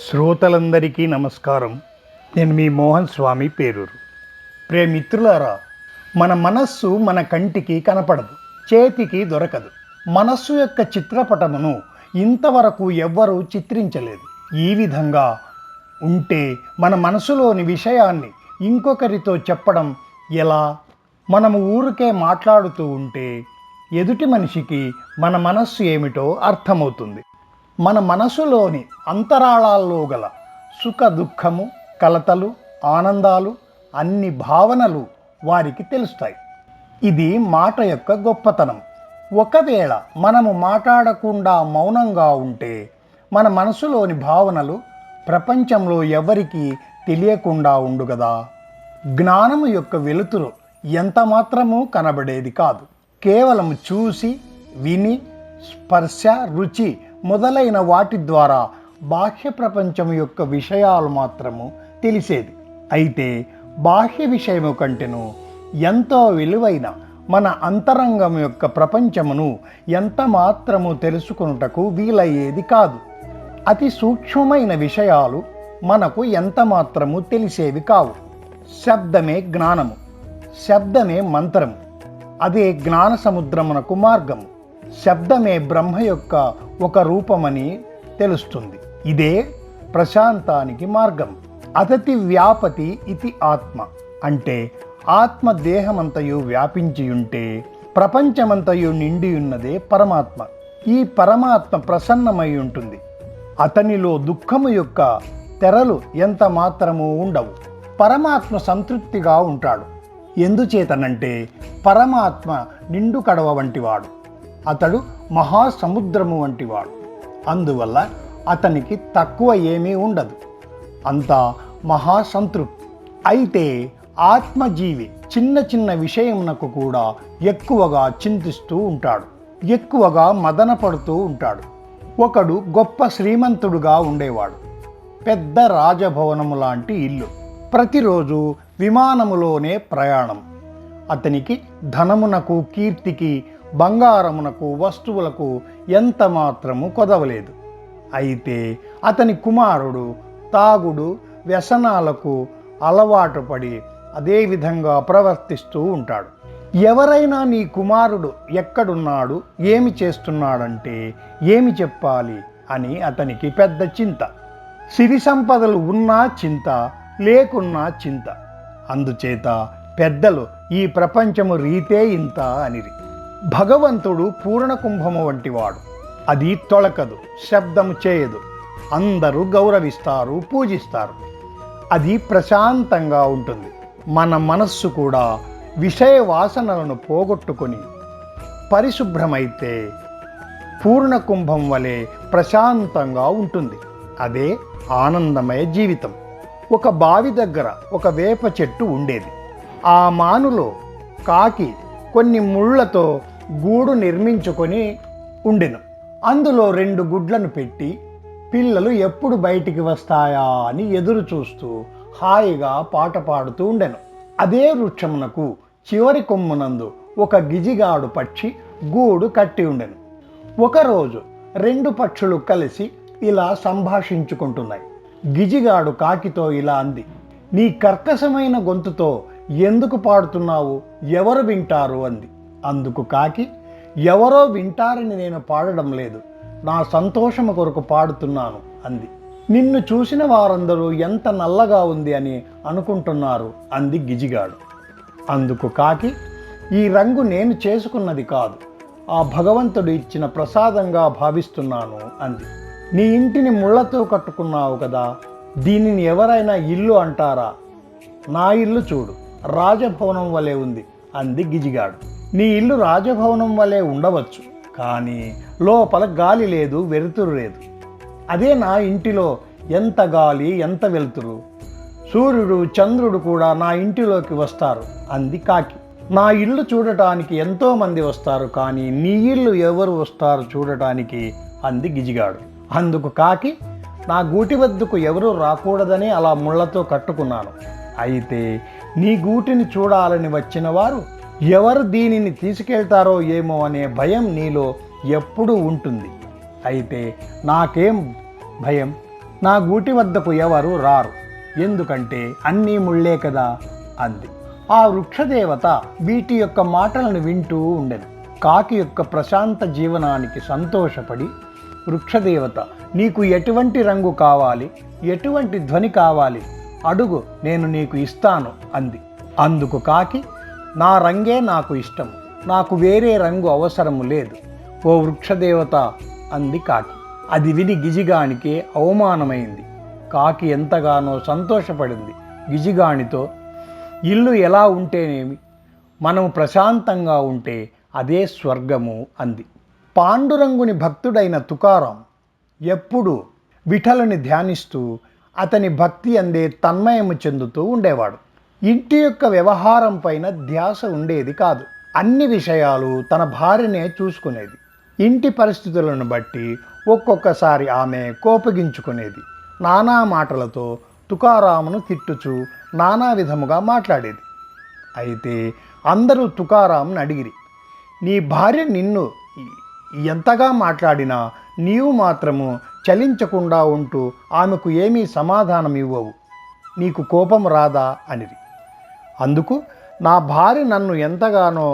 శ్రోతలందరికీ నమస్కారం. నేను మీ మోహన్ స్వామి పేరూరు. ప్రియమిత్రులారా, మన మనస్సు మన కంటికి కనపడదు, చేతికి దొరకదు. మనస్సు యొక్క చిత్రపటమును ఇంతవరకు ఎవ్వరూ చిత్రించలేదు. ఈ విధంగా ఉంటే మన మనసులోని విషయాన్ని ఇంకొకరితో చెప్పడం ఎలా? మనము ఊరికే మాట్లాడుతూ ఉంటే ఎదుటి మనిషికి మన మనస్సు ఏమిటో అర్థమవుతుంది. మన మనసులోని అంతరాళాల్లో గల సుఖ దుఃఖము, కలతలు, ఆనందాలు, అన్ని భావనలు వారికి తెలుస్తాయి. ఇది మాట యొక్క గొప్పతనం. ఒకవేళ మనము మాట్లాడకుండా మౌనంగా ఉంటే మన మనసులోని భావనలు ప్రపంచంలో ఎవరికీ తెలియకుండా ఉండు కదా. జ్ఞానము యొక్క వెలుతురు ఎంత మాత్రమూ కనబడేది కాదు. కేవలం చూసి, విని, స్పర్శ, రుచి మొదలైన వాటి ద్వారా బాహ్య ప్రపంచం యొక్క విషయాలు మాత్రము తెలిసేది. అయితే బాహ్య విషయము కంటేను ఎంతో విలువైన మన అంతరంగం యొక్క ప్రపంచమును ఎంత మాత్రము తెలుసుకొనుటకు వీలయ్యేది కాదు. అతి సూక్ష్మమైన విషయాలు మనకు ఎంత మాత్రము తెలిసేవి కావు. శబ్దమే జ్ఞానము, శబ్దమే మంత్రము, అదే జ్ఞాన సముద్రమునకు మార్గము. శబ్దమే బ్రహ్మ యొక్క ఒక రూపమని తెలుస్తుంది. ఇదే ప్రశాంతానికి మార్గం. అతతి వ్యాపతి ఇది ఆత్మ, అంటే ఆత్మ దేహమంతయు వ్యాపించి ఉంటే ప్రపంచమంతయు నిండి ఉన్నదే పరమాత్మ. ఈ పరమాత్మ ప్రసన్నమై ఉంటుంది. అతనిలో దుఃఖము యొక్క తెరలు ఎంత మాత్రము ఉండవు. పరమాత్మ సంతృప్తిగా ఉంటాడు. ఎందుచేతనంటే పరమాత్మ నిండు కడవ వంటివాడు, అతడు మహాసముద్రము వంటివాడు. అందువల్ల అతనికి తక్కువ ఏమీ ఉండదు, అంతా మహాసంతృప్తి. అయితే ఆత్మజీవి చిన్న చిన్న విషయమునకు కూడా ఎక్కువగా చింతిస్తూ ఉంటాడు, ఎక్కువగా మదన పడుతూ ఉంటాడు. ఒకడు గొప్ప శ్రీమంతుడుగా ఉండేవాడు. పెద్ద రాజభవనము లాంటి ఇల్లు, ప్రతిరోజు విమానములోనే ప్రయాణం. అతనికి ధనమునకు, కీర్తికి, బంగారమునకు, వస్తువులకు ఎంత మాత్రము కొదవలేదు. అయితే అతని కుమారుడు తాగుడు, వ్యసనాలకు అలవాటు పడి అదే విధంగా ప్రవర్తిస్తూ ఉంటాడు. ఎవరైనా నీ కుమారుడు ఎక్కడున్నాడు, ఏమి చేస్తున్నాడంటే ఏమి చెప్పాలి అని అతనికి పెద్ద చింత. సిరి సంపదలు ఉన్నా చింత, లేకున్నా చింత. అందుచేత పెద్దలు ఈ ప్రపంచము రీతే ఇంత అనిరి. భగవంతుడు పూర్ణ కుంభము వంటివాడు. అది తొలకదు, శబ్దము చేయదు. అందరూ గౌరవిస్తారు, పూజిస్తారు. అది ప్రశాంతంగా ఉంటుంది. మన మనస్సు కూడా విషయ వాసనలను పోగొట్టుకొని పరిశుభ్రమైతే పూర్ణ కుంభం వలె ప్రశాంతంగా ఉంటుంది. అదే ఆనందమయ జీవితం. ఒక బావి దగ్గర ఒక వేప చెట్టు ఉండేది. ఆ మానులో కాకి కొన్ని ముళ్ళతో గూడు నిర్మించుకొని ఉండెను. అందులో 2 గుడ్లను పెట్టి పిల్లలు ఎప్పుడు బయటికి వస్తాయా అని ఎదురు చూస్తూ హాయిగా పాట పాడుతూ ఉండెను. అదే వృక్షమునకు చివరి కొమ్మునందు ఒక గిజిగాడు పక్షి గూడు కట్టి ఉండెను. ఒకరోజు 2 పక్షులు కలిసి ఇలా సంభాషించుకుంటున్నాయి. గిజిగాడు కాకితో ఇలా అంది, నీ కర్కశమైన గొంతుతో ఎందుకు పాడుతున్నావు? ఎవరు వింటారు అంది. అందుకు కాకి, ఎవరో వింటారని నేను పాడడం లేదు, నా సంతోషము కొరకు పాడుతున్నాను అంది. నిన్ను చూసిన వారందరూ ఎంత నల్లగా ఉంది అని అనుకుంటున్నారు అంది గిజిగాడు. అందుకు కాకి, ఈ రంగు నేను చేసుకున్నది కాదు, ఆ భగవంతుడు ఇచ్చిన ప్రసాదంగా భావిస్తున్నాను అంది. నీ ఇంటిని ముళ్ళతో కట్టుకున్నావు కదా, దీనిని ఎవరైనా ఇల్లు అంటారా? నా ఇల్లు చూడు, రాజభవనం వలె ఉంది అంది గిజిగాడు. నీ ఇల్లు రాజభవనం వలె ఉండవచ్చు, కానీ లోపల గాలి లేదు, వెలుతురు లేదు. అదే నా ఇంటిలో ఎంత గాలి, ఎంత వెలుతురు. సూర్యుడు, చంద్రుడు కూడా నా ఇంటిలోకి వస్తారు అంది కాకి. నా ఇల్లు చూడటానికి ఎంతోమంది వస్తారు, కానీ నీ ఇల్లు ఎవరు వస్తారు చూడటానికి అంది గిజిగాడు. అందుకు కాకి, నా గూటి వద్దకు ఎవరూ రాకూడదని అలా ముళ్ళతో కట్టుకున్నాను. అయితే నీ గూటిని చూడాలని వచ్చిన వారు ఎవరు దీనిని తీసుకెళ్తారో ఏమో అనే భయం నీలో ఎప్పుడూ ఉంటుంది. అయితే నాకేం భయం, నా గూటి వద్దకు ఎవరు రారు, ఎందుకంటే అన్నీ ముళ్ళే కదా అంది. ఆ వృక్షదేవత వీటి యొక్క మాటలను వింటూ ఉండెను. కాకి యొక్క ప్రశాంత జీవనానికి సంతోషపడి, వృక్షదేవత నీకు ఎటువంటి రంగు కావాలి, ఎటువంటి ధ్వని కావాలి అడుగు, నేను నీకు ఇస్తాను అంది. అందుకు కాకి, నా రంగే నాకు ఇష్టం, నాకు వేరే రంగు అవసరము లేదు ఓ వృక్షదేవత అంది కాకి. అది విని గిజిగానికి అవమానమైంది. కాకి ఎంతగానో సంతోషపడింది. గిజిగానితో, ఇల్లు ఎలా ఉంటేనేమి, మనము ప్రశాంతంగా ఉంటే అదే స్వర్గము అంది. పాండురంగుని భక్తుడైన తుకారాం ఎప్పుడూ విఠలుని ధ్యానిస్తూ అతని భక్తి అందే తన్మయము చెందుతూ ఉండేవాడు. ఇంటి యొక్క వ్యవహారం పైన ధ్యాస ఉండేది కాదు. అన్ని విషయాలు తన భార్యనే చూసుకునేది. ఇంటి పరిస్థితులను బట్టి ఒక్కొక్కసారి ఆమె కోపగించుకునేది. నానా మాటలతో తుకారామును తిట్టుచూ నానా విధముగా మాట్లాడేది. అయితే అందరూ తుకారాంను అడిగిరి, నీ భార్య నిన్ను ఎంతగా మాట్లాడినా నీవు మాత్రము చలించకుండా ఉంటూ ఆమెకు ఏమీ సమాధానం ఇవ్వవు, నీకు కోపం రాదా అనిరి. అందుకు, నా భార్య నన్ను ఎంతగానో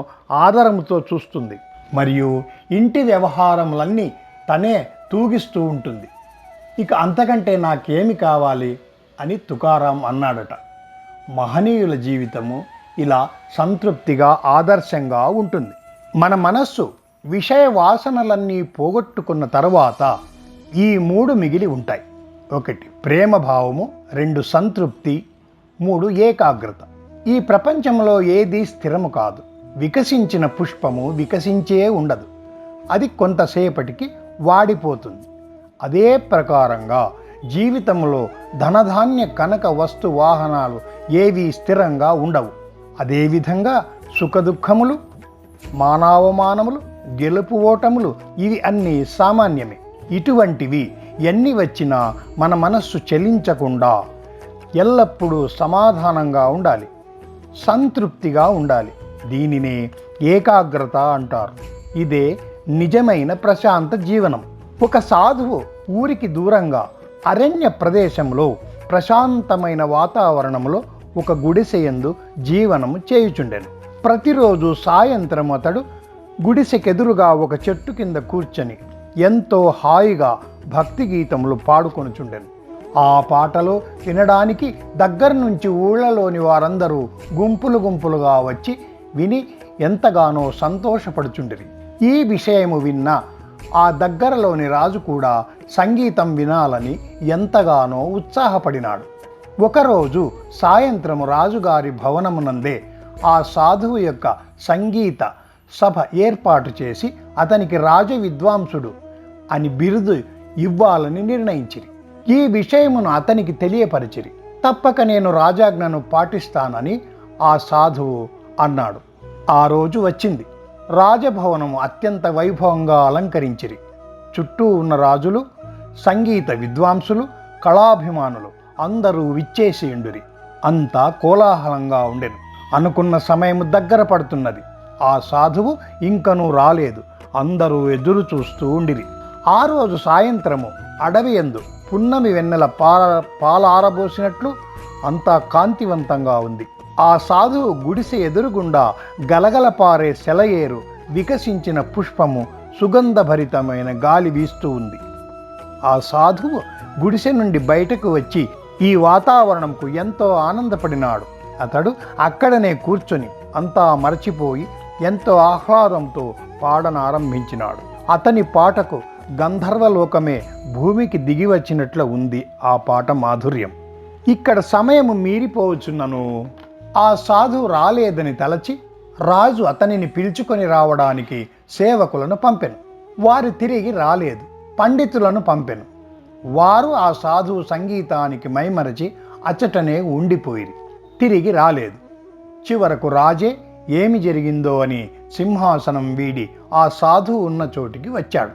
ఆదరముతో చూస్తుంది, మరియు ఇంటి వ్యవహారములన్నీ తనే తూగిస్తూ ఉంటుంది, ఇక అంతకంటే నాకేమి కావాలి అని తుకారాం అన్నాడట. మహనీయుల జీవితము ఇలా సంతృప్తిగా ఆదర్శంగా ఉంటుంది. మన మనస్సు విషయ వాసనలన్నీ పోగొట్టుకున్న తరువాత ఈ 3 మిగిలి ఉంటాయి. 1 ప్రేమ భావము, 2 సంతృప్తి, 3 ఏకాగ్రత. ఈ ప్రపంచంలో ఏది స్థిరము కాదు. వికసించిన పుష్పము వికసించే ఉండదు, అది కొంతసేపటికి వాడిపోతుంది. అదే ప్రకారంగా జీవితంలో ధనధాన్య కనక వస్తు వాహనాలు ఏవి స్థిరంగా ఉండవు. అదేవిధంగా సుఖదుఖములు, మానావమానములు, గెలుపు ఓటములు ఇవి అన్నీ సామాన్యమే. ఇటువంటివి ఎన్ని వచ్చినా మన మనస్సు చెలించకుండా ఎల్లప్పుడూ సమాధానంగా ఉండాలి, సంతృప్తిగా ఉండాలి. దీనినే ఏకాగ్రత అంటారు. ఇదే నిజమైన ప్రశాంత జీవనం. ఒక సాధువు ఊరికి దూరంగా అరణ్య ప్రదేశంలో ప్రశాంతమైన వాతావరణంలో ఒక గుడిసెయందు జీవనము చేయుచుండెను. ప్రతిరోజు సాయంత్రం అతడు గుడిసెకెదురుగా ఒక చెట్టు కింద కూర్చొని ఎంతో హాయిగా భక్తి గీతములు పాడుకొనుచుండెను. ఆ పాటలు వినడానికి దగ్గర నుంచి ఊళ్ళలోని వారందరూ గుంపులు గుంపులుగా వచ్చి విని ఎంతగానో సంతోషపడుచుండిరి. ఈ విషయము విన్న ఆ దగ్గరలోని రాజు కూడా సంగీతం వినాలని ఎంతగానో ఉత్సాహపడినాడు. ఒకరోజు సాయంత్రము రాజుగారి భవనమునందే ఆ సాధువు యొక్క సంగీత సభ ఏర్పాటు చేసి అతనికి రాజ విద్వాంసుడు అని బిరుదు ఇవ్వాలని నిర్ణయించిరి. ఈ విషయమును అతనికి తెలియపరిచిరి. తప్పక నేను రాజాజ్ఞను పాటిస్తానని ఆ సాధువు అన్నాడు. ఆ రోజు వచ్చింది. రాజభవనము అత్యంత వైభవంగా అలంకరించిరి. చుట్టూ ఉన్న రాజులు, సంగీత విద్వాంసులు, కళాభిమానులు అందరూ విచ్చేసి ఉండిరి. అంతా కోలాహలంగా ఉండెను. అనుకున్న సమయం దగ్గర పడుతున్నది. ఆ సాధువు ఇంకనూ రాలేదు. అందరూ ఎదురు చూస్తూ ఉండిరి. ఆ రోజు సాయంత్రము అడవి యందు పున్నమి వెన్నెల పాలారబోసినట్లు అంతా కాంతివంతంగా ఉంది. ఆ సాధువు గుడిసె ఎదురుగుండా గలగల పారే సెలయేరు, వికసించిన పుష్పము, సుగంధభరితమైన గాలి వీస్తూ ఉంది. ఆ సాధువు గుడిసె నుండి బయటకు వచ్చి ఈ వాతావరణంకు ఎంతో ఆనందపడినాడు. అతడు అక్కడనే కూర్చొని అంతా మరచిపోయి ఎంతో ఆహ్లాదంతో పాడనారంభించినాడు. అతని పాటకు గంధర్వలోకమే భూమికి దిగి వచ్చినట్లు ఉంది ఆ పాట మాధుర్యం. ఇక్కడ సమయము మీరిపోవచ్చున్నను ఆ సాధువు రాలేదని తలచి రాజు అతనిని పిలుచుకొని రావడానికి సేవకులను పంపెను. వారు తిరిగి రాలేదు. పండితులను పంపెను. వారు ఆ సాధువు సంగీతానికి మైమరచి అచ్చటనే ఉండిపోయిరి. తిరిగి రాలేదు. చివరకు రాజే ఏమి జరిగిందో అని సింహాసనం వీడి ఆ సాధువు ఉన్న చోటికి వచ్చాడు.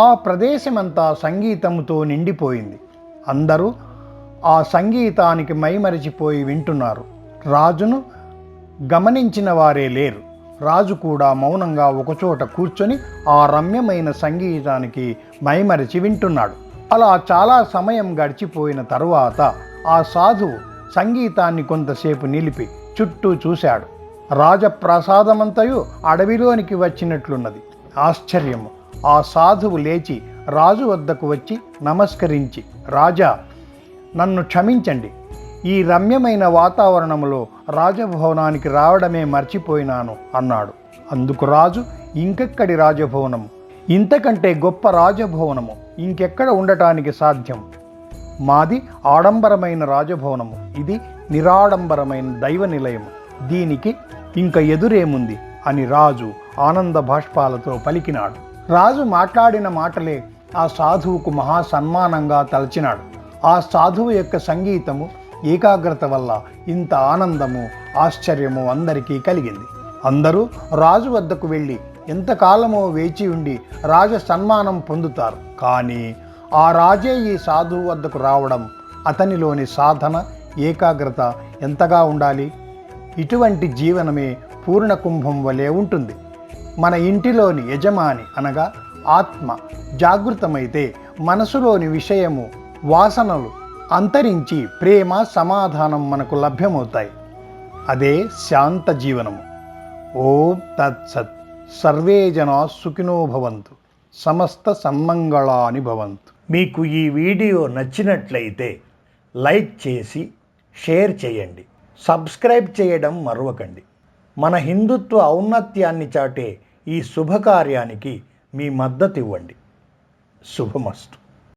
ఆ ప్రదేశమంతా సంగీతంతో నిండిపోయింది. అందరూ ఆ సంగీతానికి మైమరిచిపోయి వింటున్నారు. రాజును గమనించిన వారే లేరు. రాజు కూడా మౌనంగా ఒకచోట కూర్చొని ఆ రమ్యమైన సంగీతానికి మైమరిచి వింటున్నాడు. అలా చాలా సమయం గడిచిపోయిన తరువాత ఆ సాధువు సంగీతాన్ని కొంతసేపు నిలిపి చుట్టూ చూశాడు. రాజప్రసాదమంతయు అడవిలోనికి వచ్చినట్లున్నది. ఆశ్చర్యము! ఆ సాధువు లేచి రాజు వద్దకు వచ్చి నమస్కరించి, రాజా, నన్ను క్షమించండి. ఈ రమ్యమైన వాతావరణంలో రాజభవనానికి రావడమే మర్చిపోయినాను అన్నాడు. అందుకు రాజు, ఇంకెక్కడి రాజభవనము? ఇంతకంటే గొప్ప రాజభవనము ఇంకెక్కడ ఉండటానికి సాధ్యం? మాది ఆడంబరమైన రాజభవనము, ఇది నిరాడంబరమైన దైవ నిలయము. దీనికి ఇంక ఎదురేముంది అని రాజు ఆనంద బాష్పాలతో పలికినాడు. రాజు మాట్లాడిన మాటలే ఆ సాధువుకు మహా సన్మానంగా తలచినాడు. ఆ సాధువు యొక్క సంగీతము, ఏకాగ్రత వల్ల ఇంత ఆనందము, ఆశ్చర్యము అందరికీ కలిగింది. అందరూ రాజు వద్దకు వెళ్ళి ఎంతకాలమో వేచి ఉండి రాజ సన్మానం పొందుతారు. కానీ ఆ రాజే ఈ సాధువు వద్దకు రావడం, అతనిలోని సాధన, ఏకాగ్రత ఎంతగా ఉండాలి! ఇటువంటి జీవనమే పూర్ణ కుంభం వలె ఉంటుంది. మన ఇంటిలోని యజమాని అనగా ఆత్మ జాగృతమైతే మనసులోని విషయము, వాసనలు అంతరించి ప్రేమ, సమాధానం మనకు లభ్యమవుతాయి. అదే శాంత జీవనము. ఓం తత్సత్. సర్వే జనా సుఖినో భవంతు. సమస్త సన్మంగళాని భవంతు. మీకు ఈ వీడియో నచ్చినట్లయితే లైక్ చేసి షేర్ చేయండి. సబ్స్క్రైబ్ చేయడం మరవకండి. మన హిందుత్వ ఔన్నత్యాన్ని చాటే ఈ శుభకార్యానికి మీ మద్దతు ఇవ్వండి. శుభమస్తు.